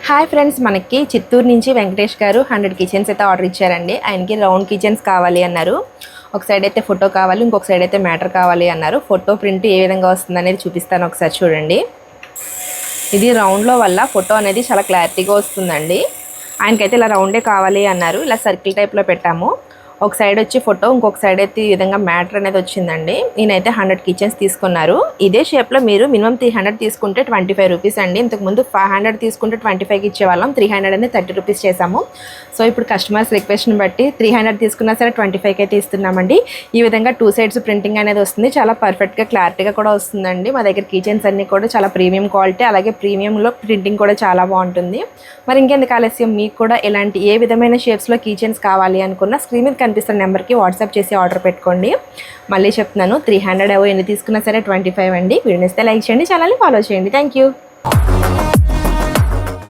Hi friends, మనకి చిత్తూరు నుంచి వెంకటేష్ గారు 100 కిచెన్స్ అయితే ఆర్డర్ ఇచ్చారండి. ఆయనకి రౌండ్ కిచెన్స్ కావాలి అన్నారు. ఒక సైడ్ అయితే ఫోటో కావాలి, ఇంకొక సైడ్ అయితే మ్యాటర్ కావాలి అన్నారు. ఫోటో ప్రింట్ ఏ విధంగా వస్తుంది అనేది చూపిస్తాను, ఒకసారి చూడండి. ఇది రౌండ్లో వల్ల ఫోటో అనేది చాలా క్లారిటీగా వస్తుందండి. ఆయనకైతే ఇలా రౌండే కావాలి అన్నారు. ఇలా సర్కిల్ టైప్లో పెట్టాము. ఒక సైడ్ వచ్చి ఫోటో, ఇంకొక సైడ్ అయితే ఈ విధంగా మ్యాటర్ అనేది వచ్చిందండి. నేనైతే 100 కిచెన్స్ తీసుకున్నారు. ఇదే షేప్లో మీరు మినిమం 300 తీసుకుంటే 25 రూపీస్ అండి. ఇంతకుముందు 500 తీసుకుంటే 25కి ఇచ్చేవాళ్ళం. 300 అనేది 30 రూపీస్ చేసాము. సో ఇప్పుడు కస్టమర్స్ రిక్వెస్ట్ని బట్టి 300 తీసుకున్నా సరే 25కి అయితే ఇస్తున్నామండి. ఈ విధంగా 2 సైడ్స్ ప్రింటింగ్ అనేది వస్తుంది. చాలా పర్ఫెక్ట్గా క్లారిటీగా కూడా వస్తుందండి. మా దగ్గర కిచెన్స్ అన్నీ కూడా చాలా ప్రీమియం క్వాలిటీ, అలాగే ప్రీమియంలో ప్రింటింగ్ కూడా చాలా బాగుంటుంది. మరి ఇంకెందుకు ఆలస్యం, మీకు కూడా ఇలాంటి ఏ విధమైన షేప్స్లో కిచెన్స్ కావాలి అనుకున్న స్క్రీన్ మీద కనిపిస్తున్న నెంబర్కి వాట్సాప్ చేసి ఆర్డర్ పెట్టుకోండి. మళ్ళీ చెప్తున్నాను, 300 ఎన్ని తీసుకున్నా సరే 25 అండి. వీడియోని ఇస్తే లైక్ చేయండి, ఛానల్ని ఫాలో చేయండి. Thank you.